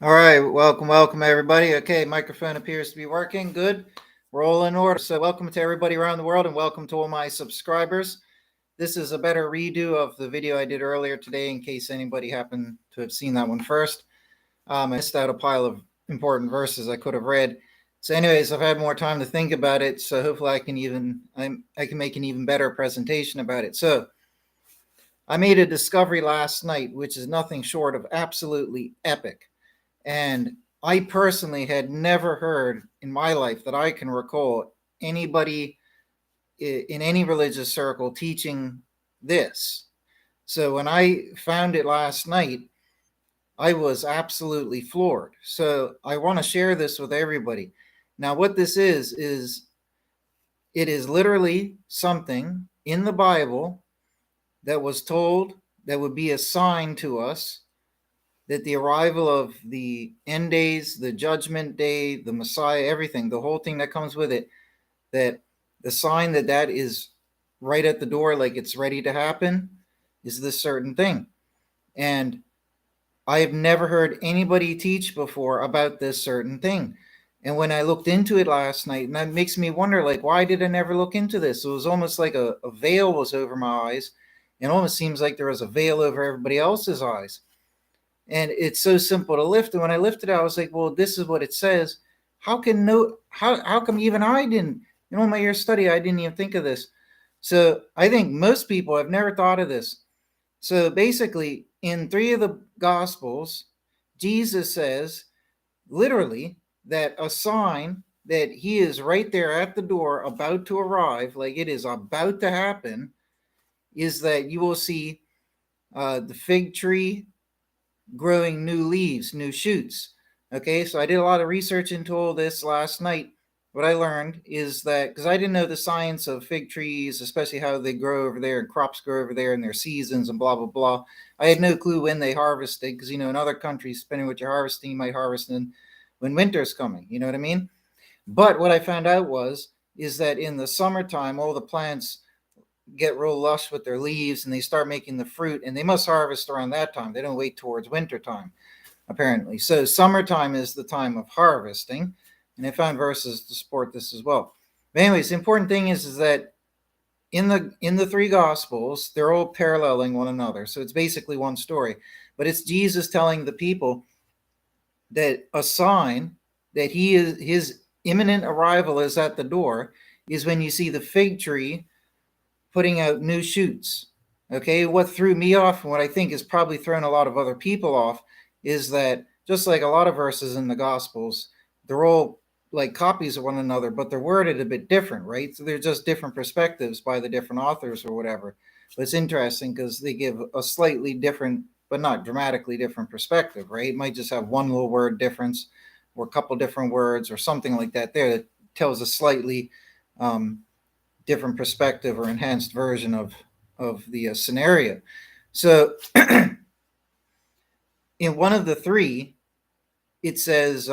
All right, welcome everybody. Okay, microphone appears to be working. Good. We're all in order. So, welcome to everybody around the world and welcome to all my subscribers. This is a better redo of the video I did earlier today in case anybody happened to have seen that one first. I missed out a pile of important verses I could have read. So, anyways, I've had more time to think about it, so hopefully I can make an even better presentation about it. So, I made a discovery last night, which is nothing short of absolutely epic. And I personally had never heard in my life that I can recall anybody in any religious circle teaching this. So when I found it last night, I was absolutely floored. So I want to share this with everybody. Now, what this is it is literally something in the Bible that was told that would be a sign to us that the arrival of the end days, the judgment day, the Messiah, everything, the whole thing that comes with it, that the sign that is right at the door, like it's ready to happen, is this certain thing. And I have never heard anybody teach before about this certain thing. And when I looked into it last night, and that makes me wonder, like, why did I never look into this? It was almost like a veil was over my eyes. It almost seems like there was a veil over everybody else's eyes. And it's so simple to lift. And when I lifted it, I was like, well, this is what it says. How come even I didn't, my year study, I didn't even think of this. So I think most people have never thought of this. So basically, in 3 of the Gospels, Jesus says literally that a sign that he is right there at the door about to arrive, like it is about to happen, is that you will see the fig tree growing new leaves, new shoots. Okay, so I did a lot of research into all this last night. What I learned is that, because I didn't know the science of fig trees, especially how they grow over there and crops grow over there and their seasons and blah, blah, blah. I had no clue when they harvested, because, in other countries, depending what you're harvesting, you might harvest when winter's coming. You know what I mean? But what I found out is that in the summertime, all the plants get real lush with their leaves and they start making the fruit, and they must harvest around that time. They don't wait towards winter time, apparently. So summertime is the time of harvesting, and I found verses to support this as well. But anyways, the important thing is that in the 3 Gospels, they're all paralleling one another. So it's basically one story, but it's Jesus telling the people that a sign that his imminent arrival is at the door is when you see the fig tree putting out new shoots. Okay, what threw me off and what I think has probably thrown a lot of other people off is that, just like a lot of verses in the Gospels, they're all like copies of one another, but they're worded a bit different, right? So they're just different perspectives by the different authors or whatever. But it's interesting because they give a slightly different, but not dramatically different perspective, right? It might just have one little word difference or a couple different words or something like that there that tells a slightly different perspective or enhanced version of the scenario. So in one of the 3, it says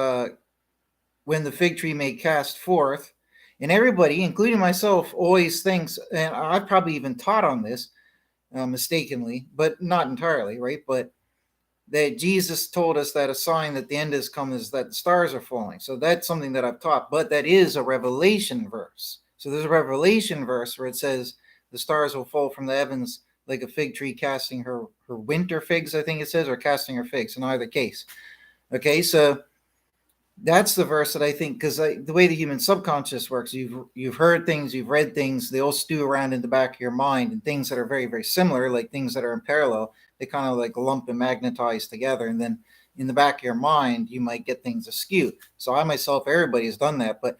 when the fig tree may cast forth, and everybody, including myself, always thinks, and I've probably even taught on this mistakenly, but not entirely, right? But that Jesus told us that a sign that the end has come is that the stars are falling. So that's something that I've taught, but that is a Revelation verse. So there's a Revelation verse where it says the stars will fall from the heavens like a fig tree casting her winter figs, I think it says, or casting her figs, in either case. Okay, so that's the verse that I think, because the way the human subconscious works, you've heard things, you've read things, they all stew around in the back of your mind, and things that are very, very similar, like things that are in parallel, they kind of like lump and magnetize together, and then in the back of your mind, you might get things askew. So I myself, everybody has done that, but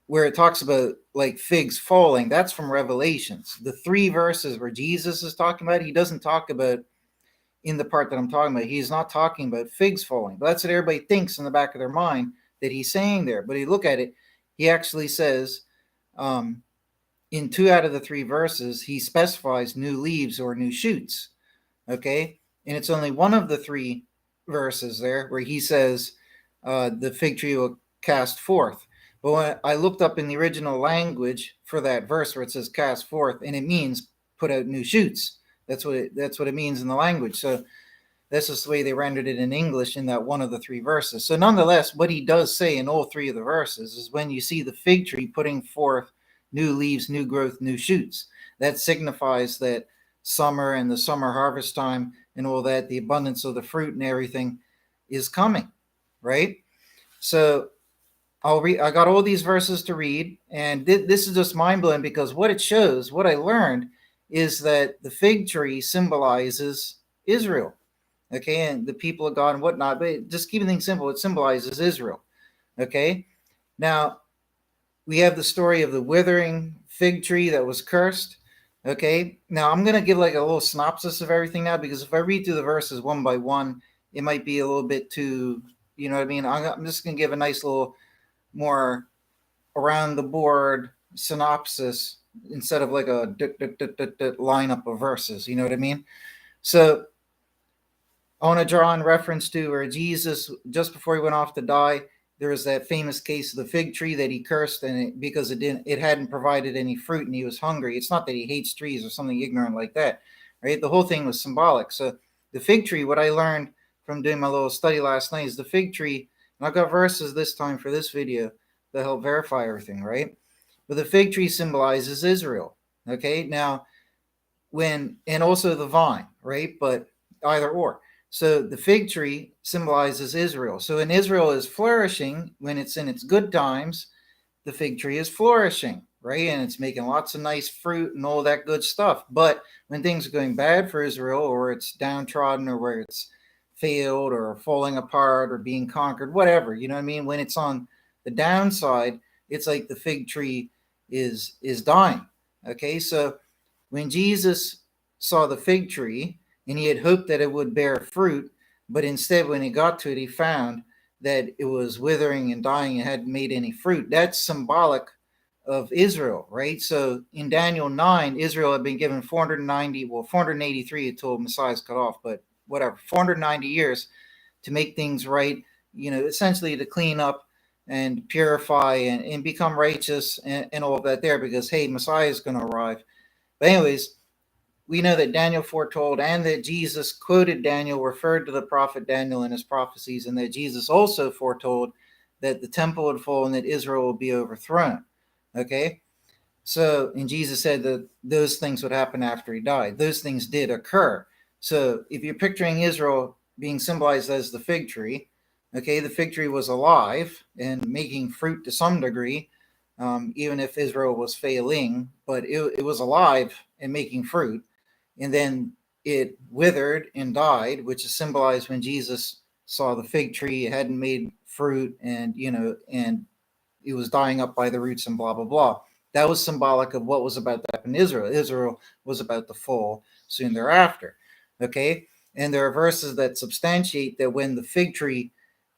where it talks about like figs falling, that's from Revelations. The 3 verses where Jesus is talking about, he doesn't talk about, in the part that I'm talking about, he's not talking about figs falling. But that's what everybody thinks in the back of their mind that he's saying there. But you look at it, he actually says in 2 out of the 3 verses, he specifies new leaves or new shoots. Okay? And it's only one of the 3 verses there where he says the fig tree will cast forth. But when I looked up in the original language for that verse where it says cast forth, and it means put out new shoots. That's what it means in the language. So That's just the way they rendered it in English in that one of the three verses. So nonetheless, what he does say in all three of the verses is when you see the fig tree putting forth new leaves, new growth, new shoots, that signifies that summer and the summer harvest time and all that, the abundance of the fruit and everything is coming, right? So I got all these verses to read, and this is just mind blowing because what it shows, what I learned, is that the fig tree symbolizes Israel, okay, and the people of God and whatnot. But just keeping things simple, it symbolizes Israel, okay. Now we have the story of the withering fig tree that was cursed. Okay, now I'm going to give like a little synopsis of everything now, because if I read through the verses one by one, it might be a little bit too, you know what I mean? I'm just going to give a nice little more around the board synopsis instead of like a lineup of verses. You know what I mean? So I want to draw in reference to where Jesus, just before he went off to die, there was that famous case of the fig tree that he cursed, and because it hadn't provided any fruit, and he was hungry. It's not that he hates trees or something ignorant like that, right? The whole thing was symbolic. So the fig tree, what I learned from doing my little study last night, is the fig tree, and I've got verses this time for this video that help verify everything, right? But the fig tree symbolizes Israel. Okay, now and also the vine, right? But either or. So the fig tree symbolizes Israel. So when Israel is flourishing, when it's in its good times, the fig tree is flourishing, right? And it's making lots of nice fruit and all that good stuff. But when things are going bad for Israel, or it's downtrodden, or where it's failed or falling apart or being conquered, whatever, you know what I mean? When it's on the downside, it's like the fig tree is dying. Okay, so when Jesus saw the fig tree and he had hoped that it would bear fruit, but instead when he got to it, he found that it was withering and dying and hadn't made any fruit. That's symbolic of Israel, right? So in Daniel 9, Israel had been given 483 until Messiah's cut off, but whatever, 490 years to make things right, you know, essentially to clean up and purify and become righteous and all of that there, because, hey, Messiah is going to arrive. But anyways, we know that Daniel foretold and that Jesus quoted Daniel, referred to the prophet Daniel in his prophecies, and that Jesus also foretold that the temple would fall and that Israel would be overthrown. Okay? So, and Jesus said that those things would happen after he died. Those things did occur. So, if you're picturing Israel being symbolized as the fig tree, okay, the fig tree was alive and making fruit to some degree, even if Israel was failing, but it was alive and making fruit. And then it withered and died, which is symbolized when Jesus saw the fig tree, it hadn't made fruit, and, you know, and it was dying up by the roots and blah, blah, blah. That was symbolic of what was about to happen in Israel. Israel was about to fall soon thereafter. Okay? And there are verses that substantiate that when the fig tree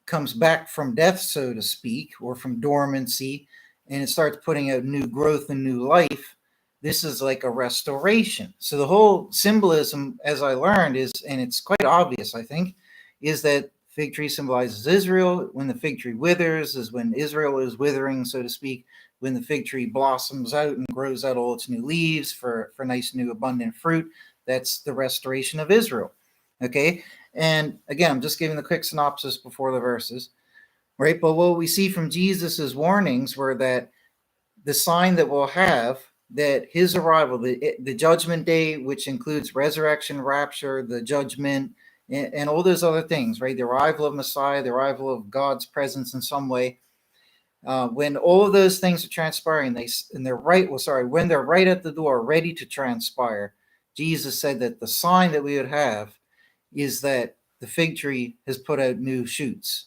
comes back from death, so to speak, or from dormancy, and it starts putting out new growth and new life, this is like a restoration. So the whole symbolism, as I learned, is, and it's quite obvious, I think, is that fig tree symbolizes Israel. When the fig tree withers is when Israel is withering, so to speak. When the fig tree blossoms out and grows out all its new leaves for nice new abundant fruit, that's the restoration of Israel. Okay, and again, I'm just giving the quick synopsis before the verses, right? But what we see from Jesus's warnings were that the sign that we'll have that his arrival, the judgment day, which includes resurrection, rapture, the judgment, and all those other things, right? The arrival of Messiah, the arrival of God's presence in some way. When all of those things are transpiring, when they're right at the door, ready to transpire, Jesus said that the sign that we would have is that the fig tree has put out new shoots.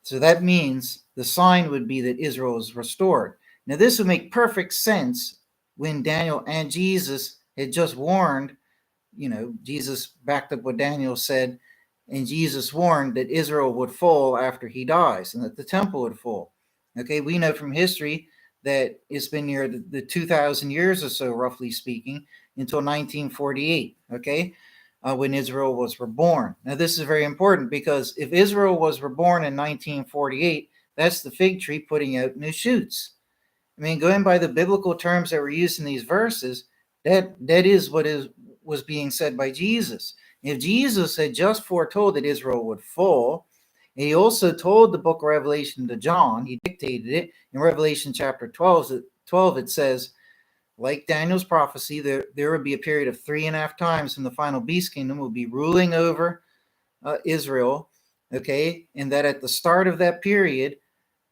So that means the sign would be that Israel is restored. Now, this would make perfect sense when Daniel and Jesus had just warned, you know, Jesus backed up what Daniel said, and Jesus warned that Israel would fall after he dies and that the temple would fall. Okay, we know from history that it's been near the 2,000 years or so, roughly speaking, until 1948, okay, when Israel was reborn. Now, this is very important because if Israel was reborn in 1948, that's the fig tree putting out new shoots. I mean, going by the biblical terms that were used in these verses, that is what was being said by Jesus. If Jesus had just foretold that Israel would fall, and he also told the book of Revelation to John, he dictated it. In Revelation chapter 12, it says, like Daniel's prophecy, there would be a period of 3.5 times when the final beast kingdom will be ruling over Israel, okay? And that at the start of that period,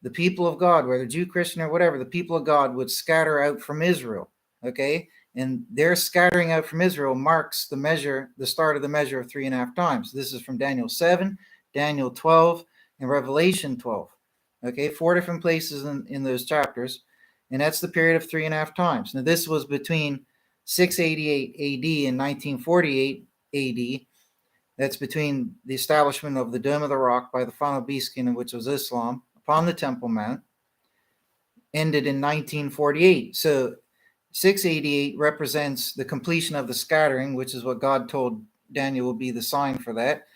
the people of God, whether Jew, Christian, or whatever, the people of God would scatter out from Israel, okay? And their scattering out from Israel marks the start of the measure of 3.5 times. This is from Daniel 7, Daniel 12, and Revelation 12, okay? 4 different places in those chapters, and that's the period of 3.5 times. Now, this was between 688 AD and 1948 AD. That's between the establishment of the Dome of the Rock by the final beast kingdom, which was Islam, upon the Temple Mount, ended in 1948. So 688 represents the completion of the scattering, which is what God told Daniel will be the sign for that.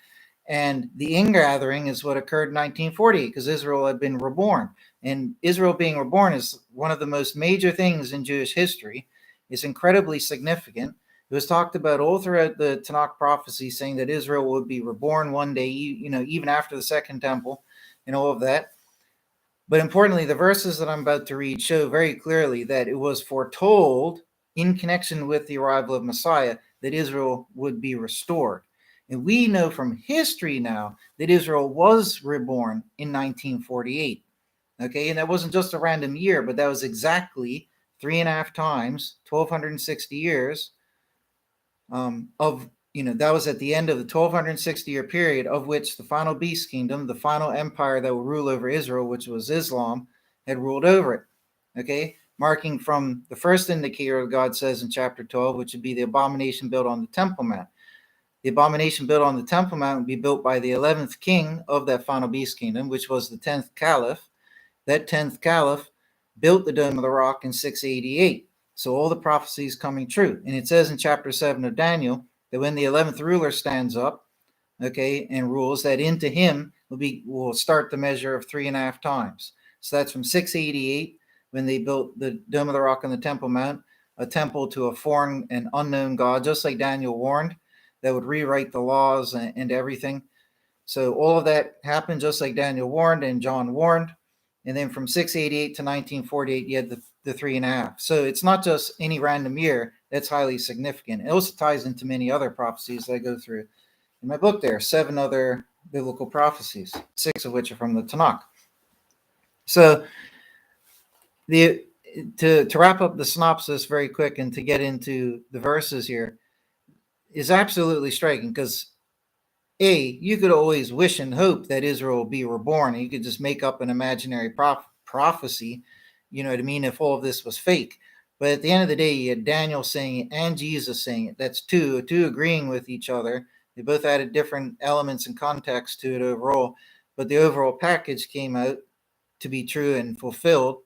And the ingathering is what occurred in 1948 because Israel had been reborn. And Israel being reborn is one of the most major things in Jewish history. It's incredibly significant. It was talked about all throughout the Tanakh prophecy, saying that Israel would be reborn one day, even after the second temple and all of that. But importantly, the verses that I'm about to read show very clearly that it was foretold in connection with the arrival of Messiah that Israel would be restored. And we know from history now that Israel was reborn in 1948. Okay, and that wasn't just a random year, but that was exactly 3.5 times, 1,260 years that was at the end of the 1,260-year period, of which the final beast kingdom, the final empire that will rule over Israel, which was Islam, had ruled over it. Okay, marking from the first indicator God says in chapter 12, which would be the abomination built on the Temple Mount. The abomination built on the Temple Mount would be built by the 11th king of that final beast kingdom, which was the 10th caliph. That 10th caliph built the Dome of the Rock in 688. So all the prophecies coming true. And it says in chapter 7 of Daniel that when the 11th ruler stands up, okay, and rules, that into him will start the measure of 3.5 times. So that's from 688, when they built the Dome of the Rock on the Temple Mount, a temple to a foreign and unknown God, just like Daniel warned, that would rewrite the laws and everything. So all of that happened just like Daniel warned and John warned. And then from 688 to 1948, you had the 3.5. So it's not just any random year. That's highly significant. It also ties into many other prophecies that I go through in my book there, 7 other biblical prophecies, 6 of which are from the Tanakh. So to wrap up the synopsis very quick and to get into the verses here is absolutely striking because you could always wish and hope that Israel will be reborn. And you could just make up an imaginary prophecy, you know what I mean, if all of this was fake. But at the end of the day, you had Daniel saying it and Jesus saying it. That's two agreeing with each other. They both added different elements and context to it overall. But the overall package came out to be true and fulfilled,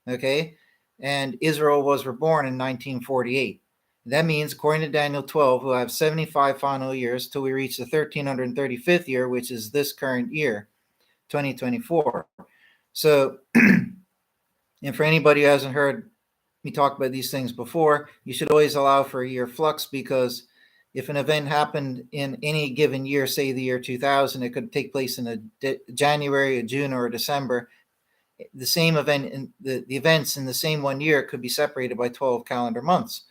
okay? And Israel was reborn in 1948. That means, according to Daniel 12, we'll have 75 final years till we reach the 1335th year, which is this current year, 2024. So, and for anybody who hasn't heard me talk about these things before, you should always allow for a year flux, because if an event happened in any given year, say the year 2000, it could take place in a January, a June, or a December. The same event, in the events in the same one year could be separated by 12 calendar months.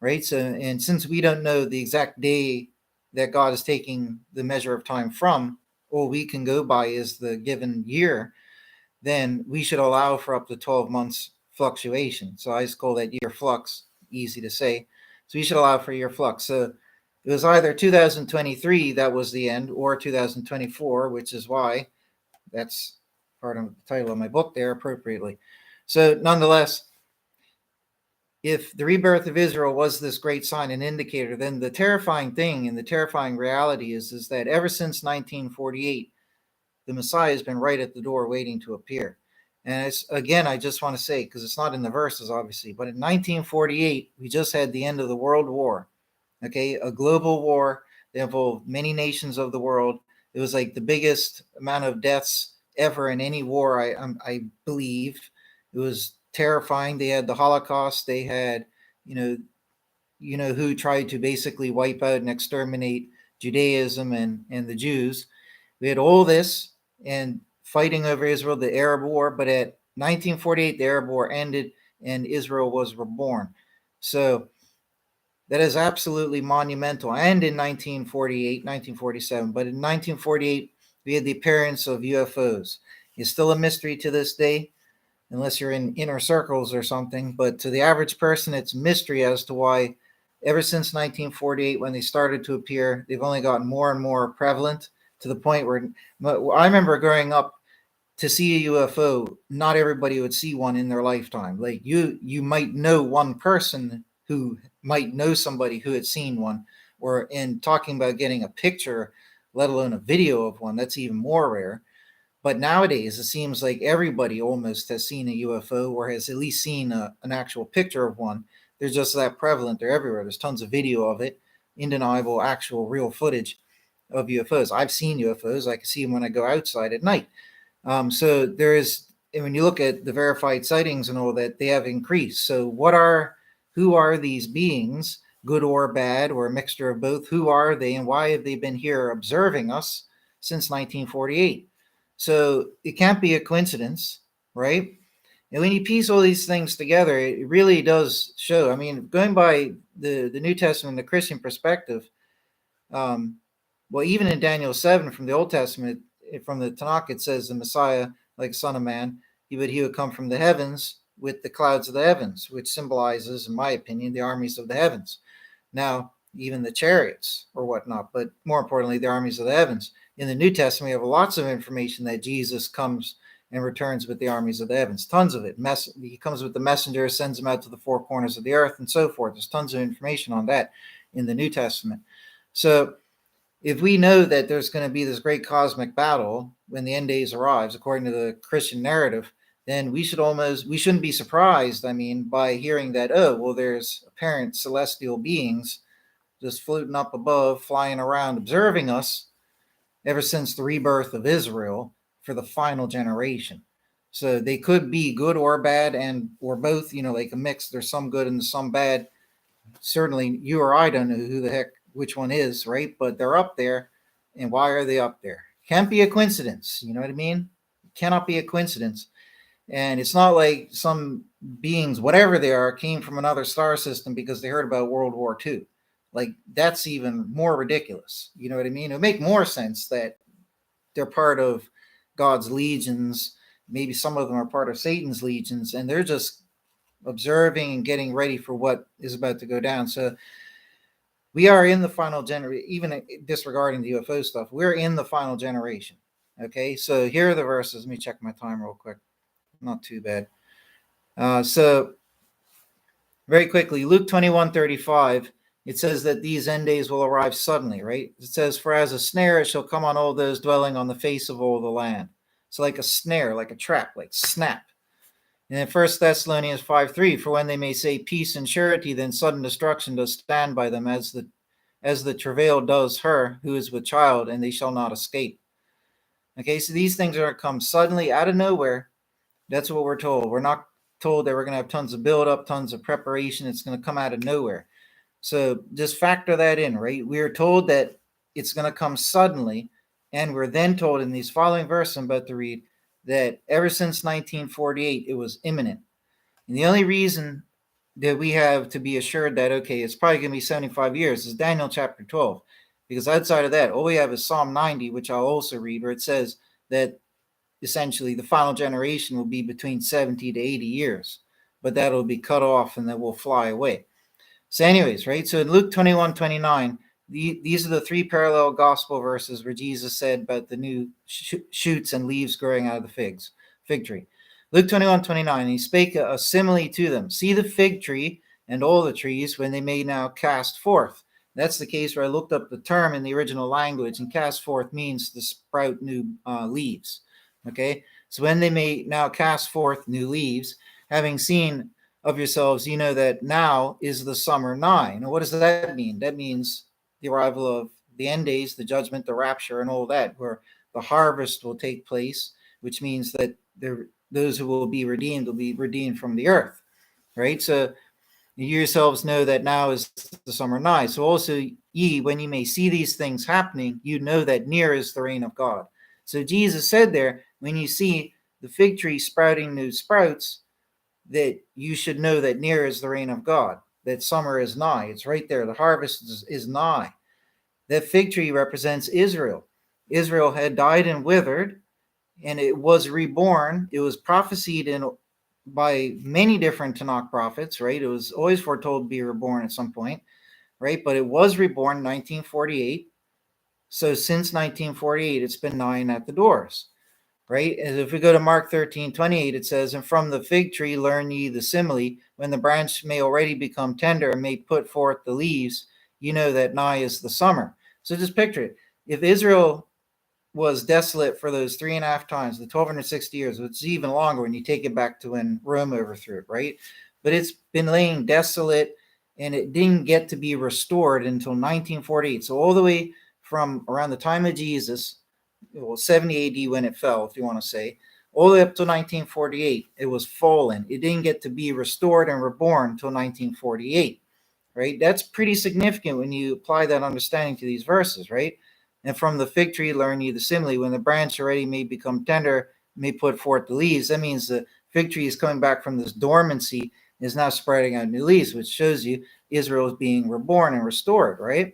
Right. So, and since we don't know the exact day that God is taking the measure of time from, all we can go by is the given year, then we should allow for up to 12 months fluctuation. So I just call that year flux, easy to say. So we should allow for year flux. So it was either 2023 that was the end, or 2024, which is why that's part of the title of my book there appropriately. So nonetheless, if the rebirth of Israel was this great sign and indicator, then the terrifying thing and the terrifying reality is that ever since 1948, the Messiah has been right at the door waiting to appear. And it's, again, I just want to say, because it's not in the verses, obviously, but in 1948, we just had the end of the World War, okay, a global war that involved many nations of the world. It was like the biggest amount of deaths ever in any war, I believe. It was terrifying. They had the Holocaust. They had, who tried to basically wipe out and exterminate Judaism and the Jews. We had all this and fighting over Israel, the Arab War, but at 1948, the Arab War ended and Israel was reborn. So that is absolutely monumental. And in 1948, 1947, but in 1948, we had the appearance of UFOs. It's still a mystery to this day, unless you're in inner circles or something. But to the average person, it's mystery as to why, ever since 1948, when they started to appear, they've only gotten more and more prevalent to the point where I remember growing up to see a UFO. Not everybody would see one in their lifetime. Like you might know one person who might know somebody who had seen one, or in talking about getting a picture, let alone a video of one, that's even more rare. But nowadays, it seems like everybody almost has seen a UFO or has at least seen an actual picture of one. They're just that prevalent. They're everywhere. There's tons of video of it, undeniable, actual, real footage of UFOs. I've seen UFOs. I can see them when I go outside at night. So there is, and when you look at the verified sightings and all that, they have increased. So who are these beings, good or bad, or a mixture of both? Who are they, and why have they been here observing us since 1948? So it can't be a coincidence, right? And when you piece all these things together, it really does show. I mean, going by the New Testament, the Christian perspective, um, well, even in Daniel 7 from the Old Testament, from the Tanakh, it says the Messiah, like Son of Man, he would come from the heavens with the clouds of the heavens, which symbolizes, in my opinion, the armies of the heavens. Now, even the chariots or whatnot, but more importantly, the armies of the heavens. In the New Testament, we have lots of information that Jesus comes and returns with the armies of the heavens. Tons of it. He comes with the messenger, sends them out to the four corners of the earth, and so forth. There's tons of information on that in the New Testament. So if we know that there's going to be this great cosmic battle when the end days arrives, according to the Christian narrative, then we shouldn't be surprised, by hearing that, oh, well, there's apparent celestial beings just floating up above, flying around, observing us ever since the rebirth of Israel for the final generation. So they could be good or bad, or both, like a mix. There's some good and some bad. Certainly you or I don't know who the heck which one is, right? But they're up there. And why are they up there? Can't be a coincidence. You know what I mean? It cannot be a coincidence. And it's not like some beings, whatever they are, came from another star system because they heard about World War II. Like, that's even more ridiculous. You know what I mean? It would make more sense that they're part of God's legions. Maybe some of them are part of Satan's legions, and they're just observing and getting ready for what is about to go down. So we are in the final generation, even disregarding the UFO stuff, we're in the final generation. Okay, so here are the verses. Let me check my time real quick. Not too bad. So very quickly, Luke 21:35, it says that these end days will arrive suddenly, right? It says, for as a snare it shall come on all those dwelling on the face of all the land. So like a snare, like a trap, like snap. And in 1 Thessalonians 5:3, for when they may say peace and surety, then sudden destruction does stand by them, as the travail does her who is with child, and they shall not escape. Okay, so these things are going to come suddenly out of nowhere. That's what we're told. We're not told that we're going to have tons of build-up, tons of preparation. It's going to come out of nowhere. So just factor that in, right? We are told that it's going to come suddenly, and we're then told in these following verses I'm about to read that ever since 1948, it was imminent. And the only reason that we have to be assured that, okay, it's probably going to be 75 years is Daniel chapter 12. Because outside of that, all we have is Psalm 90, which I'll also read, where it says that essentially the final generation will be between 70 to 80 years, but that'll be cut off and then will fly away. So anyways, right? So in Luke 21:29, these are the three parallel gospel verses where Jesus said about the new shoots and leaves growing out of the fig tree. Luke 21:29, he spake a simile to them. See the fig tree and all the trees when they may now cast forth. That's the case where I looked up the term in the original language, and cast forth means to sprout new leaves. Okay, so when they may now cast forth new leaves, having seen of yourselves, you know that now is the summer nigh. Now, what does that mean? That means the arrival of the end days, the judgment, the rapture, and all that, where the harvest will take place, which means that those who will be redeemed from the earth, right? So you yourselves know that now is the summer nigh. So also ye, when you may see these things happening, you know that near is the reign of God. So Jesus said there, when you see the fig tree sprouting new sprouts, that you should know that near is the reign of God, that summer is nigh. It's right there. The harvest is nigh. That fig tree represents Israel. Israel had died and withered, and it was reborn. It was prophesied in by many different Tanakh prophets, right? It was always foretold to be reborn at some point, right? But it was reborn in 1948. So since 1948, it's been gnawing at the doors, right? And if we go to Mark 13:28, it says, and from the fig tree learn ye the simile, when the branch may already become tender and may put forth the leaves, you know that nigh is the summer. So just picture it. If Israel was desolate for those 3.5 times, the 1260 years, which is even longer when you take it back to when Rome overthrew it, right? But it's been laying desolate, and it didn't get to be restored until 1948. So all the way from around the time of Jesus, well, 70 AD when it fell, if you want to say, all the way up to 1948, it was fallen. It didn't get to be restored and reborn until 1948, right? That's pretty significant when you apply that understanding to these verses, right? And from the fig tree learn ye the simile, when the branch already may become tender, may put forth the leaves. That means the fig tree is coming back from this dormancy, is now spreading out new leaves, which shows you Israel is being reborn and restored, right?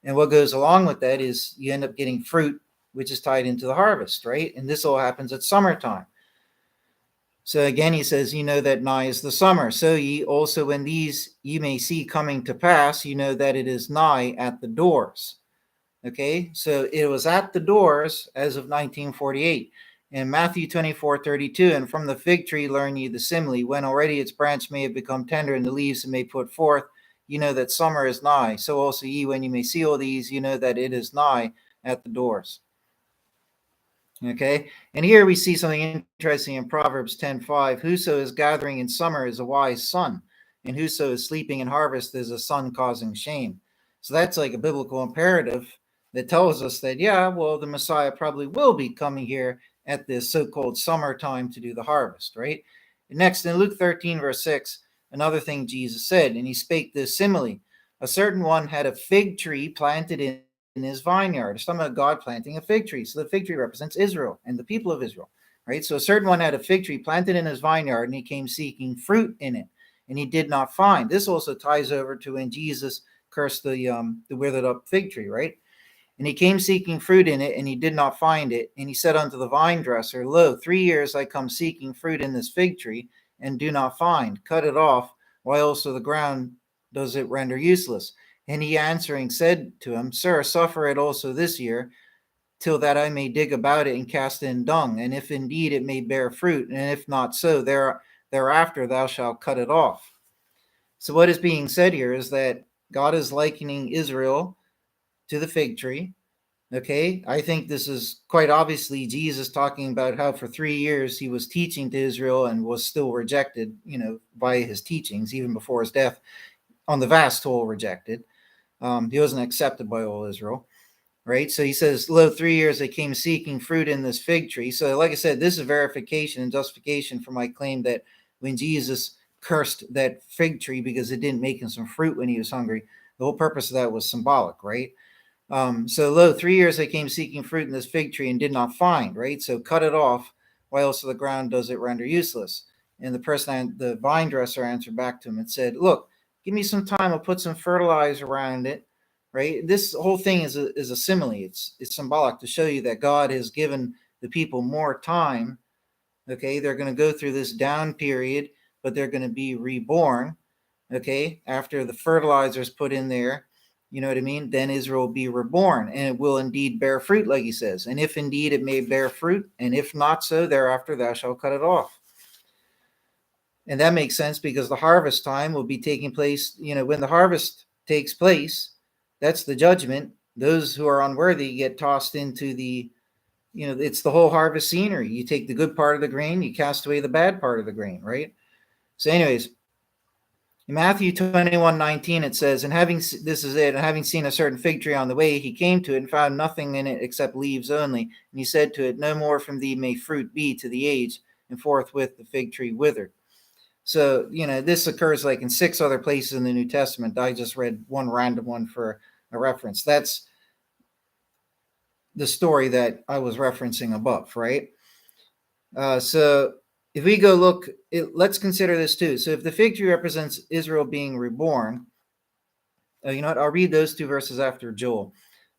And what goes along with that is you end up getting fruit, which is tied into the harvest, right? And this all happens at summertime. So again, he says, you know that nigh is the summer. So ye also, when these ye may see coming to pass, you know that it is nigh at the doors. Okay, so it was at the doors as of 1948. In Matthew 24:32, and from the fig tree learn ye the simile, when already its branch may have become tender and the leaves may put forth, you know that summer is nigh. So also ye, when you may see all these, you know that it is nigh at the doors. Okay, and here we see something interesting in Proverbs 10:5. Whoso is gathering in summer is a wise son, and whoso is sleeping in harvest is a son causing shame. So that's like a biblical imperative that tells us that, yeah, well, the Messiah probably will be coming here at this so-called summertime to do the harvest, right? Next, in Luke 13, verse 6, another thing Jesus said, and he spake this simile. A certain one had a fig tree planted in his vineyard. It's talking about God planting a fig tree. So the fig tree represents Israel and the people of Israel, right? So a certain one had a fig tree planted in his vineyard, and he came seeking fruit in it, and he did not find. This also ties over to when Jesus cursed the withered up fig tree, right? And he came seeking fruit in it, and he did not find it. And he said unto the vine dresser, Lo, 3 years I come seeking fruit in this fig tree, and do not find. Cut it off, why also the ground does it render useless? And he answering said to him, Sir, suffer it also this year, till that I may dig about it and cast in dung. And if indeed it may bear fruit, and if not so, thereafter thou shalt cut it off. So what is being said here is that God is likening Israel to the fig tree. Okay, I think this is quite obviously Jesus talking about how for 3 years he was teaching to Israel and was still rejected, by his teachings, even before his death. On the vast whole, rejected. He wasn't accepted by all Israel, right? So he says, lo, 3 years they came seeking fruit in this fig tree. So like I said, this is verification and justification for my claim that when Jesus cursed that fig tree because it didn't make him some fruit when he was hungry, the whole purpose of that was symbolic, right? So lo, 3 years they came seeking fruit in this fig tree and did not find, right? So cut it off, why also the ground does it render useless? And the vine dresser answered back to him and said, look, give me some time, I'll put some fertilizer around it, right? This whole thing is a simile. It's symbolic to show you that God has given the people more time. Okay, they're going to go through this down period, but they're going to be reborn. Okay, after the fertilizer is put in there, you know what I mean? Then Israel will be reborn, and it will indeed bear fruit, like he says. And if indeed it may bear fruit, and if not so, thereafter thou shalt cut it off. And that makes sense because the harvest time will be taking place, when the harvest takes place, that's the judgment. Those who are unworthy get tossed into it's the whole harvest scenery. You take the good part of the grain, you cast away the bad part of the grain, right? So anyways, in Matthew 21:19, it says, and having seen a certain fig tree on the way, he came to it and found nothing in it except leaves only. And he said to it, no more from thee may fruit be to the age. And forthwith the fig tree withered. So, this occurs like in 6 other places in the New Testament. I just read one random one for a reference. That's the story that I was referencing above, right? So if we go look, let's consider this too. So if the fig tree represents Israel being reborn, you know what? I'll read those two verses after Joel.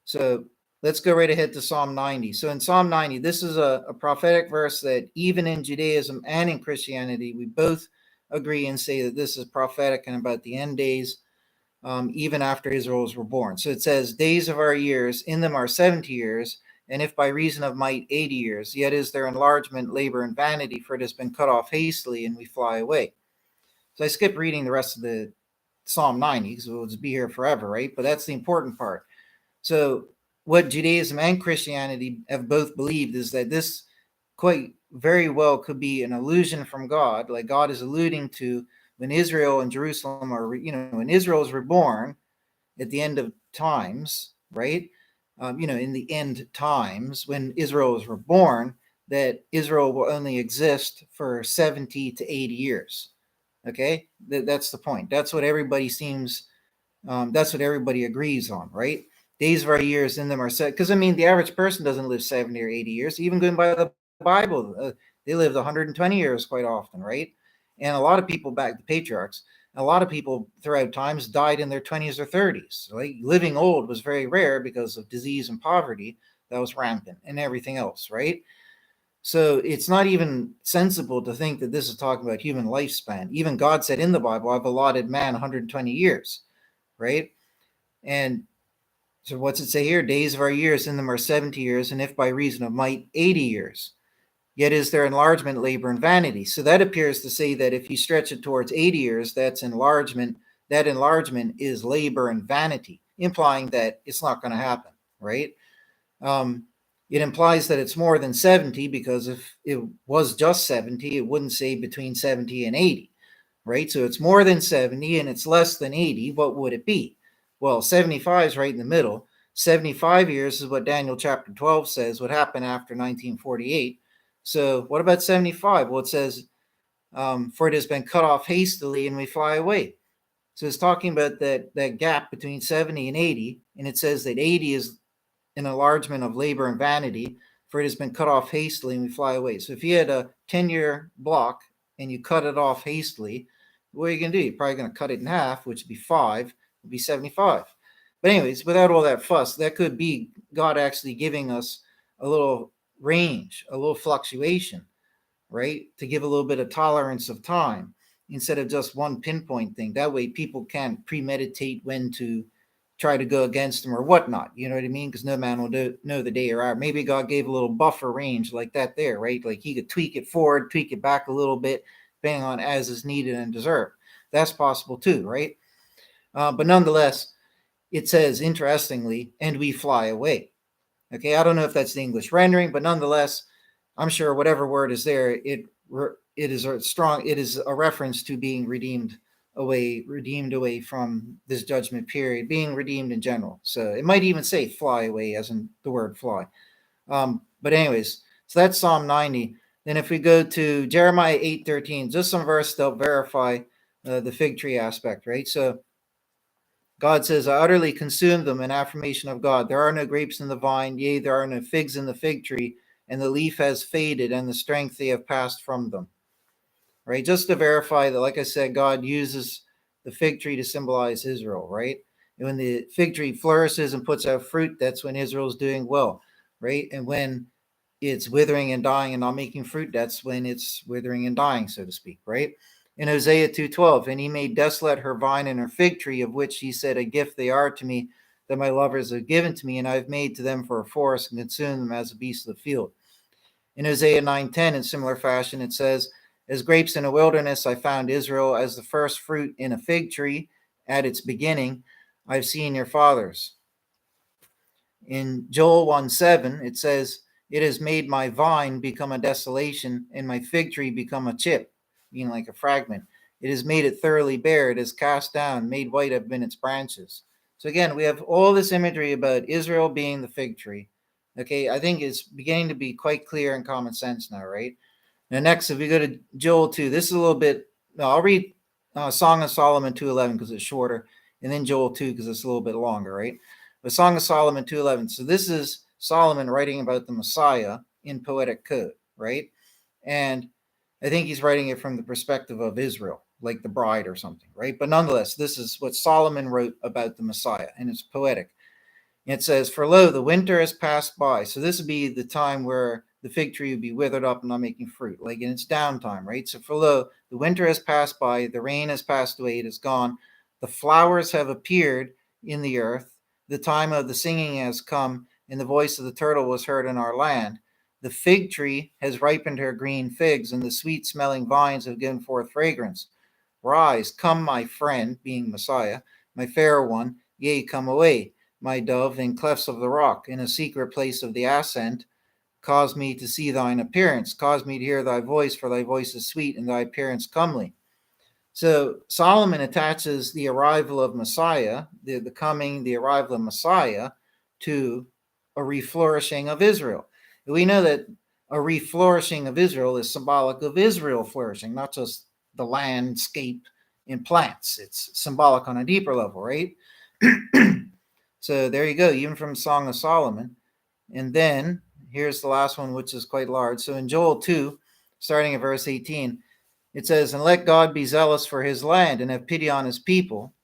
So let's go right ahead to Psalm 90. So in Psalm 90, this is a prophetic verse that even in Judaism and in Christianity, we both agree and say that this is prophetic and about the end days, even after Israel were born. So it says, days of our years, in them are 70 years, and if by reason of might 80 years, yet is their enlargement, labor, and vanity, for it has been cut off hastily, and we fly away. So I skip reading the rest of the Psalm 90 because we'll just be here forever, right? But that's the important part. So what Judaism and Christianity have both believed is that this quite very well could be an illusion from God, like God is alluding to when Israel and Jerusalem are, when Israel is reborn at the end of times, right? In the end times, when Israel is reborn, that Israel will only exist for 70 to 80 years. Okay, that's the point. That's what everybody seems. That's what everybody agrees on, right? Days of our years in them are set. Because the average person doesn't live 70 or 80 years. Even going by the Bible, they lived 120 years quite often, right? And a lot of people back, the patriarchs, a lot of people throughout times died in their 20s or 30s. Like living old was very rare because of disease and poverty that was rampant and everything else, right? So it's not even sensible to think that this is talking about human lifespan. Even God said in the Bible, I've allotted man 120 years, right? And so what's it say here? Days of our years in them are 70 years, and if by reason of might, 80 years. Yet is their enlargement, labor, and vanity. So that appears to say that if you stretch it towards 80 years, that's enlargement. That enlargement is labor and vanity, implying that it's not going to happen, right? It implies that it's more than 70 because if it was just 70, it wouldn't say between 70 and 80, right? So it's more than 70 and it's less than 80. What would it be? Well, 75 is right in the middle. 75 years is what Daniel chapter 12 says would happen after 1948. So what about 75? Well, it says, for it has been cut off hastily and we fly away. So it's talking about that gap between 70 and 80, and it says that 80 is an enlargement of labor and vanity, for it has been cut off hastily and we fly away. So if you had a 10-year block and you cut it off hastily, what are you going to do? You're probably going to cut it in half, which would be 5, would be 75. But anyways, without all that fuss, that could be God actually giving us a little range, a little fluctuation, right? To give a little bit of tolerance of time instead of just one pinpoint thing. That way people can't premeditate when to try to go against them or whatnot. You know what I mean? Because no man will know the day or hour. Maybe God gave a little buffer range like that there, right? Like he could tweak it forward, tweak it back a little bit, depending on as is needed and deserved. That's possible too, right? But nonetheless, it says, interestingly, and we fly away. Okay, I don't know if that's the English rendering, but nonetheless, I'm sure whatever word is there, it is a reference to being redeemed away from this judgment period, being redeemed in general. So it might even say fly away, as in the word fly. But anyways, so that's Psalm 90. Then if we go to Jeremiah 8:13, just some verse to verify the fig tree aspect, right? So God says, I utterly consumed them, an affirmation of God. There are no grapes in the vine, yea, there are no figs in the fig tree, and the leaf has faded, and the strength they have passed from them. Right? Just to verify that, like I said, God uses the fig tree to symbolize Israel, right? And when the fig tree flourishes and puts out fruit, that's when Israel's doing well, right? And when it's withering and dying and not making fruit, that's when it's withering and dying, so to speak, right? In Hosea 2:12, and he made desolate her vine and her fig tree, of which he said, a gift they are to me, that my lovers have given to me, and I've made to them for a forest and consumed them as a beast of the field. In Hosea 9:10, in similar fashion, it says, as grapes in a wilderness, I found Israel, as the first fruit in a fig tree at its beginning. I've seen your fathers. In Joel 1:7, it says, it has made my vine become a desolation and my fig tree become a chip, meaning like a fragment. It has made it thoroughly bare. It is cast down, made white have been its branches. So again, we have all this imagery about Israel being the fig tree. Okay, I think it's beginning to be quite clear and common sense now, right? Now, next, if we go to Joel 2, this is a little bit, no, I'll read Song of Solomon 2:11 because it's shorter, and then Joel 2 because it's a little bit longer, right? But Song of Solomon 2:11. So this is Solomon writing about the Messiah in poetic code, right? And I think he's writing it from the perspective of Israel, like the bride or something, right? But nonetheless, this is what Solomon wrote about the Messiah, and it's poetic. It says, "For lo, the winter has passed by." So this would be the time where the fig tree would be withered up and not making fruit, like in its downtime, right? So, "For lo, the winter has passed by, the rain has passed away, it is gone. The flowers have appeared in the earth. The time of the singing has come, and the voice of the turtle was heard in our land. The fig tree has ripened her green figs, and the sweet-smelling vines have given forth fragrance. Rise, come, my friend," being Messiah, "my fair one, yea, come away, my dove, in clefts of the rock, in a secret place of the ascent. Cause me to see thine appearance, cause me to hear thy voice, for thy voice is sweet, and thy appearance comely." So Solomon attaches the arrival of Messiah, the arrival of Messiah, to a reflourishing of Israel. We know that a reflourishing of Israel is symbolic of Israel flourishing, not just the landscape in plants. It's symbolic on a deeper level, right? So there you go, even from Song of Solomon. And then here's the last one, which is quite large. So in Joel 2, starting at verse 18, it says, "And let God be zealous for his land and have pity on his people.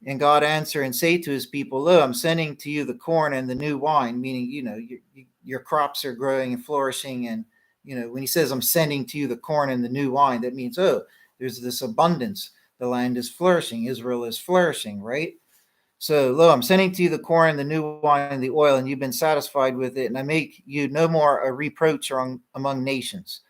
And God answer and say to his people, Lo, I'm sending to you the corn and the new wine," meaning, your crops are growing and flourishing. And, when he says, "I'm sending to you the corn and the new wine," that means, there's this abundance. The land is flourishing. Israel is flourishing, right? So, "Lo, I'm sending to you the corn, the new wine, and the oil, and you've been satisfied with it, and I make you no more a reproach among nations."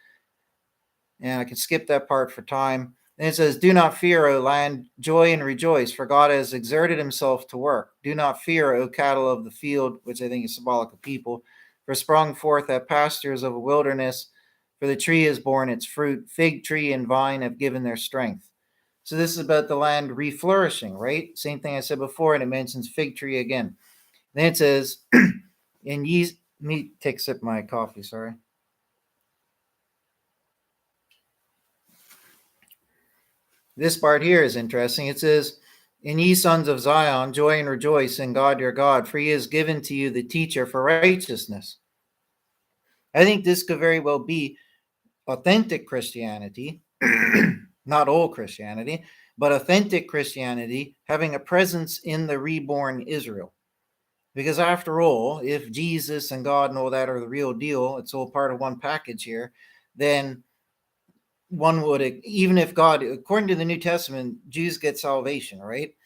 And I can skip that part for time. And it says, "Do not fear, O land, joy and rejoice, for God has exerted himself to work. Do not fear, O cattle of the field," which I think is symbolic of people, "for sprung forth at pastures of a wilderness, for the tree has borne its fruit, fig tree and vine have given their strength." So this is about the land reflourishing, right? Same thing I said before, and it mentions fig tree again. Then it says, "And ye," let me take a sip of my coffee, sorry. This part here is interesting. It says, "And ye sons of Zion, joy and rejoice in God your God, for he has given to you the teacher for righteousness." I think this could very well be authentic Christianity, not old Christianity, but authentic Christianity having a presence in the reborn Israel. Because after all, if Jesus and God and all that are the real deal, it's all part of one package here, then one would, even if God, according to the New Testament, Jews get salvation, right?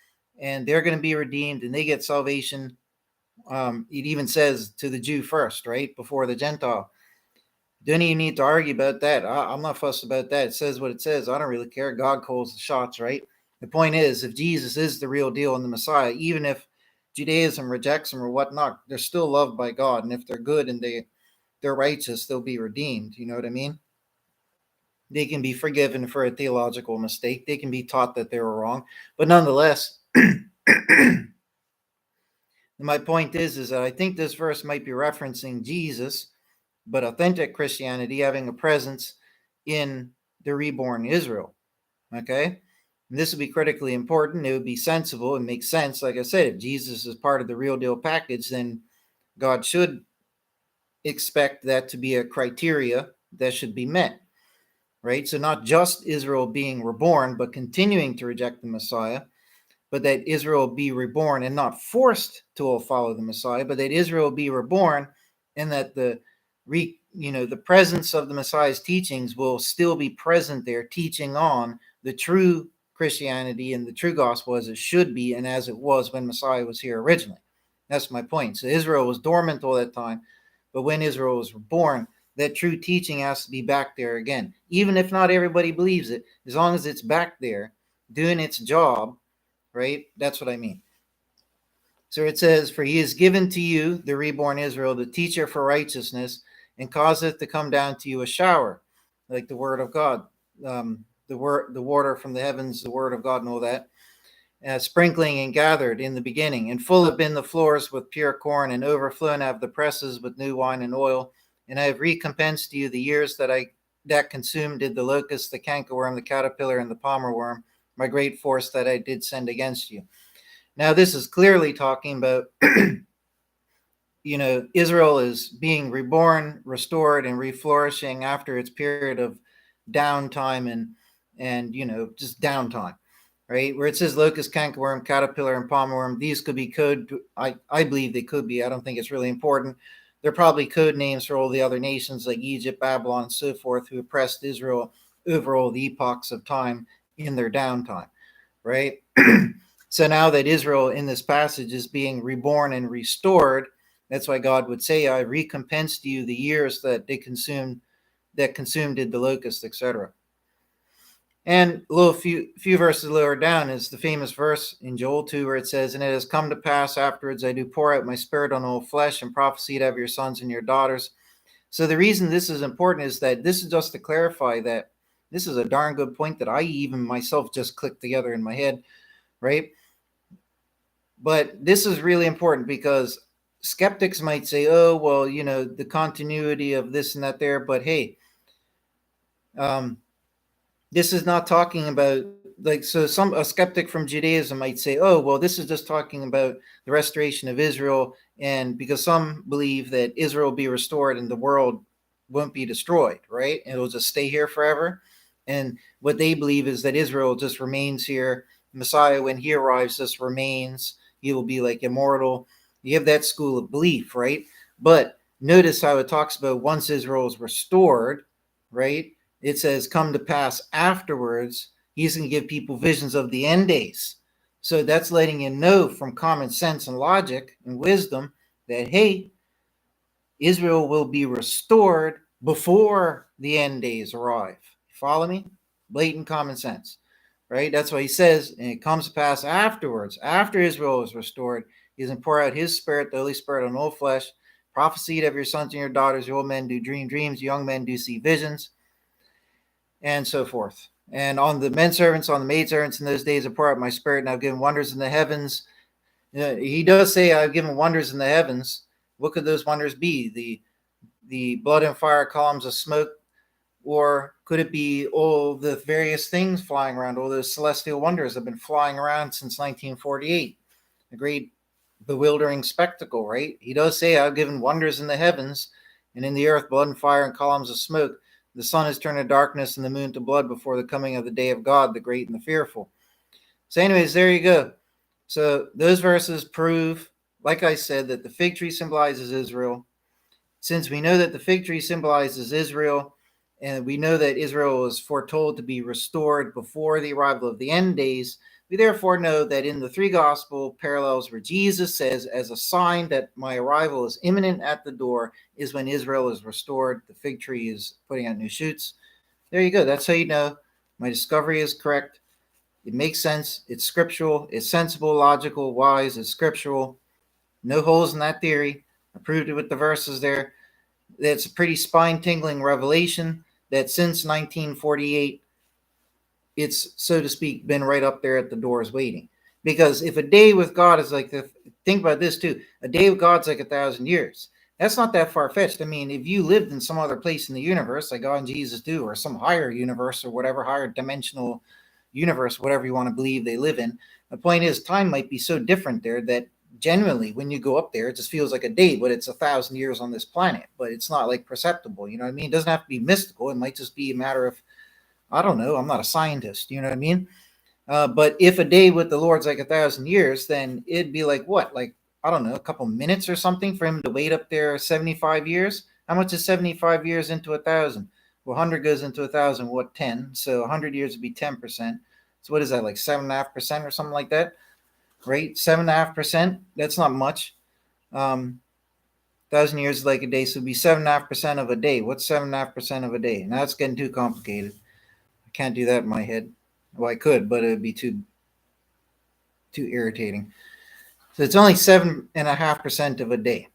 And they're going to be redeemed and they get salvation. It even says to the Jew first, right? Before the Gentile. Don't even need to argue about that. I'm not fussed about that. It says what it says. I don't really care. God calls the shots, right? The point is, if Jesus is the real deal and the Messiah, even if Judaism rejects him or whatnot, they're still loved by God. And if they're good and they're righteous, they'll be redeemed. You know what I mean? They can be forgiven for a theological mistake. They can be taught that they were wrong. But nonetheless, my point is that I think this verse might be referencing Jesus, but authentic Christianity having a presence in the reborn Israel. Okay? And this would be critically important. It would be sensible and make sense. Like I said, if Jesus is part of the real deal package, then God should expect that to be a criteria that should be met. Right? So not just Israel being reborn, but continuing to reject the Messiah, but that Israel be reborn and not forced to all follow the Messiah, but that Israel be reborn and that the presence of the Messiah's teachings will still be present there, teaching on the true Christianity and the true gospel as it should be and as it was when Messiah was here originally. That's my point. So Israel was dormant all that time, but when Israel was reborn, that true teaching has to be back there again. Even if not everybody believes it, as long as it's back there doing its job, right? That's what I mean. So it says, "For he has given to you, the reborn Israel, the teacher for righteousness, and causeth to come down to you a shower," like the word of God, the water from the heavens, the word of God, and all that, sprinkling and gathered in the beginning, and full have been the floors with pure corn, and overflown have the presses with new wine and oil. And I have recompensed you the years that consumed did the locust, the cankerworm, the caterpillar, and the palmer worm, my great force that I did send against you. Now, this is clearly talking about, Israel is being reborn, restored, and reflourishing after its period of downtime and just downtime, right? Where it says locust, cankerworm, caterpillar, and palmerworm, these could be code. I believe they could be. I don't think it's really important. They're probably code names for all the other nations like Egypt, Babylon, and so forth, who oppressed Israel over all the epochs of time in their downtime, right? So now that Israel in this passage is being reborn and restored, that's why God would say, I recompensed you the years that they consumed, that consumed did the locust, etc. And a little few verses lower down is the famous verse in Joel 2 where it says, and it has come to pass afterwards I do pour out my spirit on all flesh and prophesy to your sons and your daughters. So the reason this is important is that this is just to clarify that this is a darn good point that I even myself just clicked together in my head, right? But this is really important because skeptics might say, oh, well, the continuity of this and that there. But hey, this is not talking about, like, so a skeptic from Judaism might say, oh, well, this is just talking about the restoration of Israel. And because some believe that Israel will be restored and the world won't be destroyed, right? And it'll just stay here forever. And what they believe is that Israel just remains here. Messiah, when he arrives, just remains. He will be like immortal. You have that school of belief, right? But notice how it talks about once Israel is restored, right? It says, come to pass afterwards, he's going to give people visions of the end days. So that's letting you know from common sense and logic and wisdom that, hey, Israel will be restored before the end days arrive. Follow me? Blatant common sense, right? That's why he says, and it comes to pass afterwards, after Israel is restored, he's going to pour out his spirit, the Holy Spirit, on all flesh. Prophesy of your sons and your daughters, your old men do dream dreams, young men do see visions, and so forth. And on the men servants, on the maid servants in those days, I pour out my spirit, and I've given wonders in the heavens. He does say, I've given wonders in the heavens. What could those wonders be? The blood and fire columns of smoke, or could it be all the various things flying around, all those celestial wonders that have been flying around since 1948? A great bewildering spectacle, right? He does say, I've given wonders in the heavens and in the earth, blood and fire and columns of smoke. The sun is turned to darkness and the moon to blood before the coming of the day of God, the great and the fearful. So anyways, there you go. So those verses prove, like I said, that the fig tree symbolizes Israel. Since we know that the fig tree symbolizes Israel, and we know that Israel was foretold to be restored before the arrival of the end days, we therefore know that in the three gospel parallels where Jesus says, as a sign that my arrival is imminent at the door, is when Israel is restored. The fig tree is putting out new shoots. There you go. That's how you know my discovery is correct. It makes sense. It's scriptural. It's sensible, logical, wise. It's scriptural. No holes in that theory. I proved it with the verses there. That's a pretty spine-tingling revelation that since 1948, it's, so to speak, been right up there at the doors waiting. Because if a day with God is like think about this too, a day with God's like 1,000 years. That's not that far-fetched. I mean, if you lived in some other place in the universe, like God and Jesus do, or some higher universe or whatever, higher dimensional universe, whatever you want to believe they live in, the point is time might be so different there that generally when you go up there, it just feels like a day, but it's 1,000 years on this planet. But it's not like perceptible, you know what I mean? It doesn't have to be mystical. It might just be a matter of, I don't know, I'm not a scientist, you know what I mean? But if a day with the Lord's like 1,000 years, then it'd be like what? Like, I don't know, a couple minutes or something for him to wait up there 75 years? How much is 75 years into 1,000? Well, 100 goes into 1,000, what, 10? So 100 years would be 10%. So what is that, like 7.5% or something like that? Right? 7.5%? That's not much. 1,000 years is like a day, so it'd be 7.5% of a day. What's 7.5% of a day? Now it's getting too complicated. I can't do that in my head. Well, I could, but it would be too irritating. So it's only 7.5% of a day,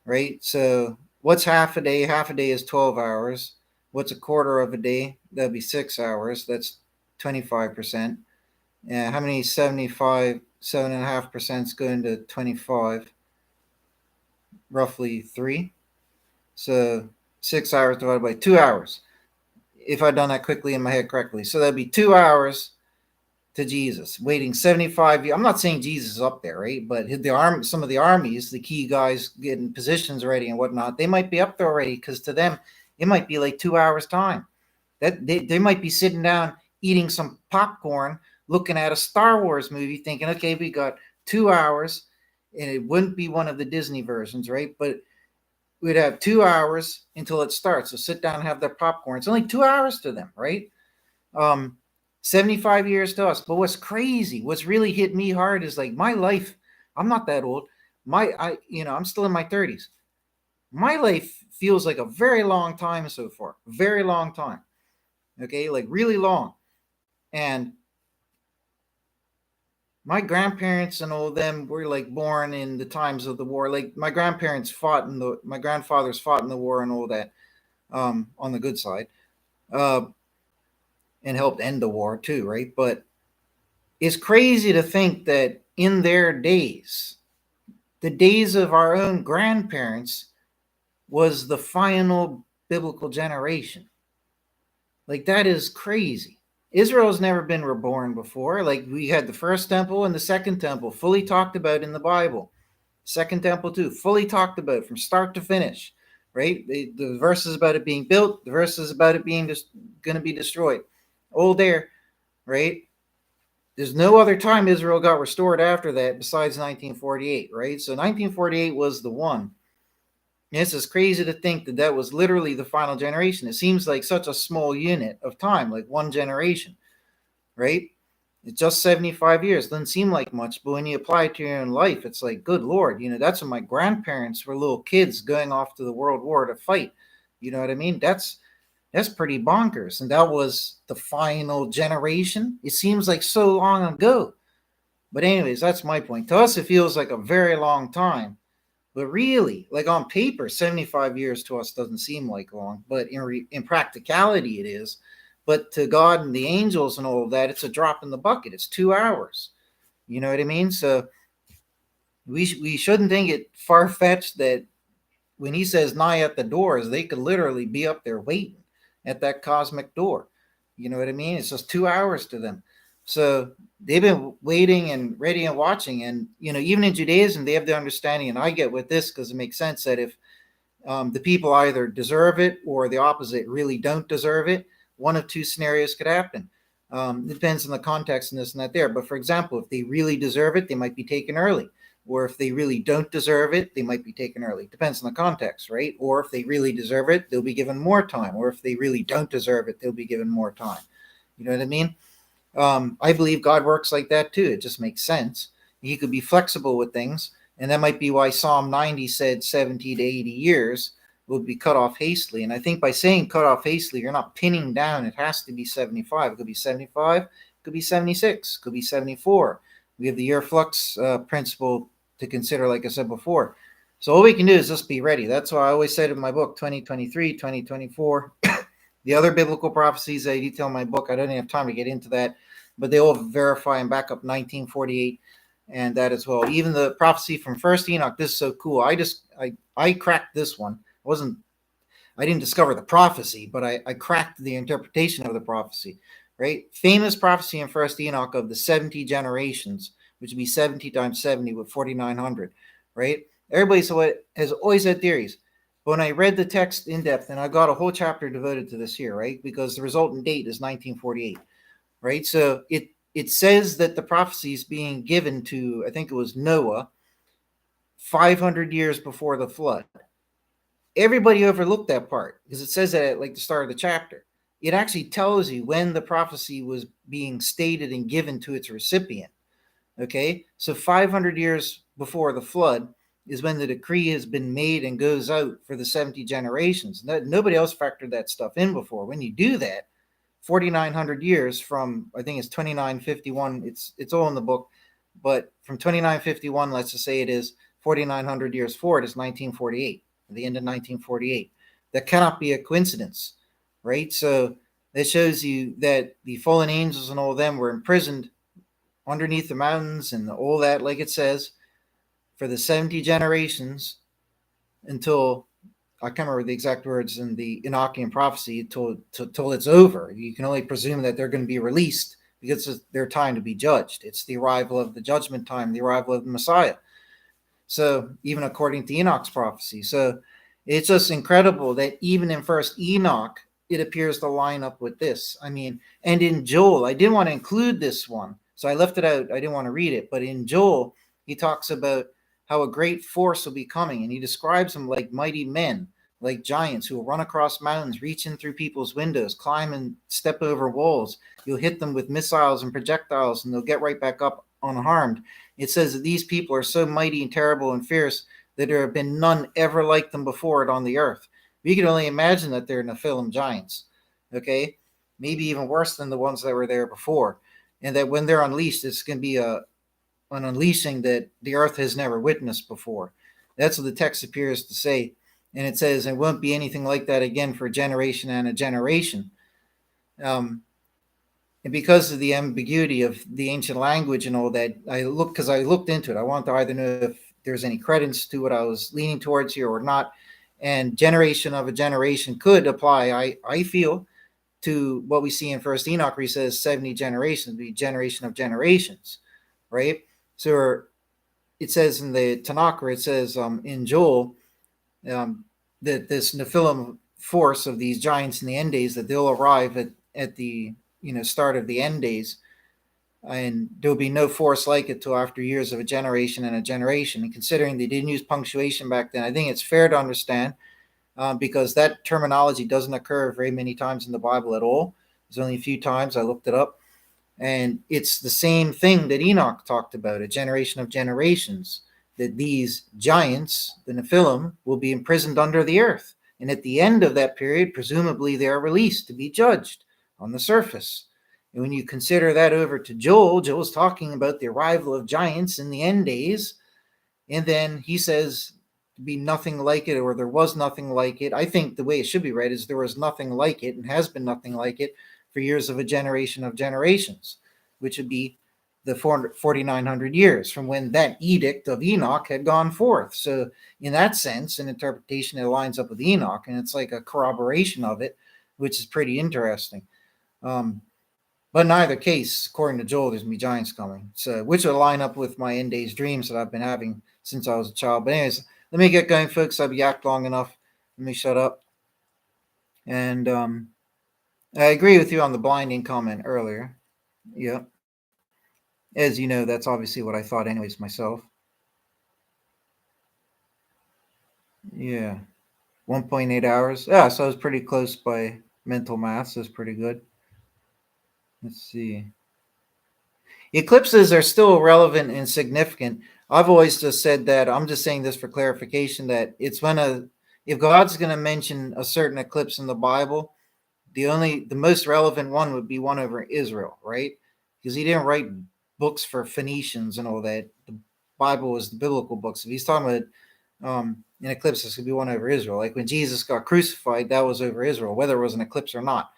right? So what's half a day? Half a day is 12 hours. What's a quarter of a day? That'd be 6 hours. That's 25%. Yeah, how many 7.5% go into 25? Roughly 3. So 6 hours divided by 2 hours. If I'd done that quickly in my head correctly. So that'd be 2 hours to Jesus, waiting 75 years. I'm not saying Jesus is up there, right? But some of the armies, the key guys getting positions ready and whatnot, they might be up there already, because to them, it might be like 2 hours time. That they might be sitting down eating some popcorn, looking at a Star Wars movie, thinking, okay, we got 2 hours, and it wouldn't be one of the Disney versions, right? But we'd have 2 hours until it starts. So sit down and have their popcorn. It's only 2 hours to them, right? 75 years to us. But what's crazy, what's really hit me hard is like my life. I'm not that old. I'm still in my 30s. My life feels like a very long time so far. Very long time. Okay, like really long. And my grandparents and all of them were like born in the times of the war. Like my grandfathers fought in the war and all that, on the good side, and helped end the war too, right? But it's crazy to think that in their days, the days of our own grandparents, was the final biblical generation. Like, that is crazy. Israel's never been reborn before. Like, we had the first temple and the second temple fully talked about in the Bible. Second temple too, fully talked about from start to finish, right? The verses about it being built, the verses about it being just going to be destroyed. All there, right? There's no other time Israel got restored after that besides 1948, right? So 1948 was the one. And it's just crazy to think that that was literally the final generation. It seems like such a small unit of time, like one generation, right? It's just 75 years. Doesn't seem like much, but when you apply it to your own life, it's like, good Lord, that's when my grandparents were little kids going off to the World War to fight. You know what I mean? That's pretty bonkers. And that was the final generation. It seems like so long ago. But anyways, that's my point. To us, it feels like a very long time. But really, like on paper, 75 years to us doesn't seem like long. But in practicality, it is. But to God and the angels and all of that, it's a drop in the bucket. It's 2 hours. You know what I mean? So we shouldn't think it far-fetched that when he says nigh at the doors, they could literally be up there waiting at that cosmic door. You know what I mean? It's just 2 hours to them. So they've been waiting and ready and watching. And, even in Judaism, they have the understanding, and I get with this because it makes sense, that if the people either deserve it or the opposite, really don't deserve it, one of two scenarios could happen. It depends on the context and this and that there. But for example, if they really deserve it, they might be taken early. Or if they really don't deserve it, they might be taken early. Depends on the context, right? Or if they really deserve it, they'll be given more time. Or if they really don't deserve it, they'll be given more time. You know what I mean? I believe God works like that too. It just makes sense. He could be flexible with things. And that might be why Psalm 90 said 70 to 80 years will be cut off hastily. And I think by saying cut off hastily, you're not pinning down. It has to be 75. It could be 75. It could be 76. It could be 74. We have the year flux principle to consider, like I said before. So all we can do is just be ready. That's why I always said in my book, 2023, 2024, the other biblical prophecies I detail in my book, I don't have time to get into that, but they all verify and back up 1948 and that as well. Even the prophecy from First Enoch, this is so cool. I cracked this one. I didn't discover the prophecy, but I cracked the interpretation of the prophecy, right? Famous prophecy in First Enoch of the 70 generations, which would be 70 times 70 with 4,900, right? Everybody has always had theories. But when I read the text in depth, and I got a whole chapter devoted to this here, right? Because the resultant date is 1948, right? So it says that the prophecy is being given to, I think it was Noah, 500 years before the flood. Everybody overlooked that part because it says that at like the start of the chapter. It actually tells you when the prophecy was being stated and given to its recipient. Okay, so 500 years before the flood is when the decree has been made and goes out for the 70 generations. Nobody else factored that stuff in before. When you do that, 4,900 years from, I think it's 2951, it's all in the book, but from 2951, let's just say it is 4,900 years forward is 1948, the end of 1948. That cannot be a coincidence, right? So that shows you that the fallen angels and all of them were imprisoned underneath the mountains and all that, like it says, for the 70 generations until, I can't remember the exact words in the Enochian prophecy, till it's over. You can only presume that they're going to be released because it's their time to be judged. It's the arrival of the judgment time, the arrival of the Messiah. So even according to Enoch's prophecy. So it's just incredible that even in first Enoch, it appears to line up with this. I mean, and in Joel, I didn't want to include this one, so I left it out. I didn't want to read it. But in Joel, he talks about how a great force will be coming, and he describes them like mighty men, like giants who will run across mountains, reach in through people's windows, climb and step over walls. You'll hit them with missiles and projectiles, and they'll get right back up unharmed. It says that these people are so mighty and terrible and fierce that there have been none ever like them before it on the earth. We can only imagine that they're Nephilim giants, okay? Maybe even worse than the ones that were there before. And that when they're unleashed, it's going to be an unleashing that the earth has never witnessed before. That's what the text appears to say. And it says it won't be anything like that again for a generation and a generation. And because of the ambiguity of the ancient language and all that, I looked into it. I wanted to either know if there's any credence to what I was leaning towards here or not. And generation of a generation could apply, I feel, to what we see in First Enoch, where he says 70 generations, the generation of generations, right? So it says in the Tanakh, where it says in Joel, that this Nephilim force of these giants in the end days, that they'll arrive at the start of the end days, and there'll be no force like it till after years of a generation and a generation. And considering they didn't use punctuation back then, I think it's fair to understand, because that terminology doesn't occur very many times in the Bible at all. There's only a few times. I looked it up, and it's the same thing that Enoch talked about, a generation of generations, that these giants, the Nephilim, will be imprisoned under the earth. And at the end of that period, presumably they are released to be judged on the surface. And when you consider that over to Joel, Joel's talking about the arrival of giants in the end days. And then he says to be nothing like it, or there was nothing like it. I think the way it should be read is there was nothing like it and has been nothing like it for years of a generation of generations, which would be the 4,900 years from when that edict of Enoch had gone forth. So in that sense, an interpretation, it lines up with Enoch, and it's like a corroboration of it, which is pretty interesting. But in either case, according to Joel, there's going to be giants coming. So, which will line up with my end days dreams that I've been having since I was a child. But anyways, let me get going, folks. I've yacked long enough. Let me shut up. And I agree with you on the blinding comment earlier. Yeah. As you know, that's obviously what I thought anyways myself. Yeah. 1.8 hours. Yeah, so I was pretty close by mental math. So it's pretty good. Let's see. Eclipses are still relevant and significant. I've always just said that, I'm just saying this for clarification, that it's when if God's going to mention a certain eclipse in the Bible, the most relevant one would be one over Israel, right? Because he didn't write books for Phoenicians and all that. The Bible was the biblical books. If he's talking about an eclipse, this could be one over Israel. Like when Jesus got crucified, that was over Israel, whether it was an eclipse or not,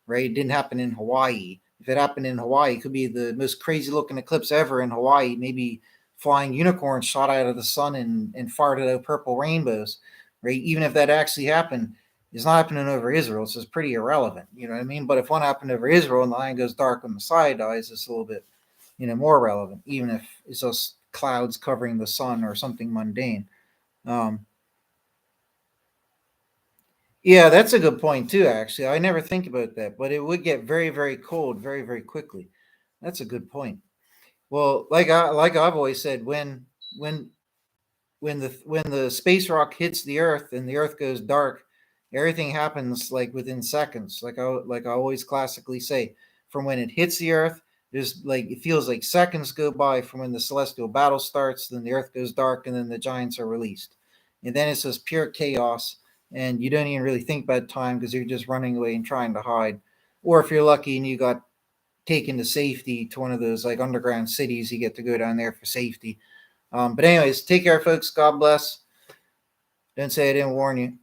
right? It didn't happen in Hawaii. If it happened in Hawaii, it could be the most crazy looking eclipse ever in Hawaii. Maybe flying unicorns shot out of the sun and farted out purple rainbows, right? Even if that actually happened, it's not happening over Israel. So it's pretty irrelevant. You know what I mean? But if one happened over Israel and the line goes dark when the Messiah dies, it's a little bit, more relevant, even if it's just clouds covering the sun or something mundane. Yeah, that's a good point too, actually. I never think about that, but it would get very, very cold very, very quickly. That's a good point. Well, like I've always said, when the space rock hits the Earth and the Earth goes dark, everything happens like within seconds. Like I always classically say, from when it hits the Earth, there's like it feels like seconds go by from when the celestial battle starts. Then the Earth goes dark, and then the giants are released, and then it's just pure chaos. And you don't even really think about time because you're just running away and trying to hide. Or if you're lucky and you got taken to safety to one of those like underground cities, you get to go down there for safety. But anyways, take care, folks. God bless. Don't say I didn't warn you.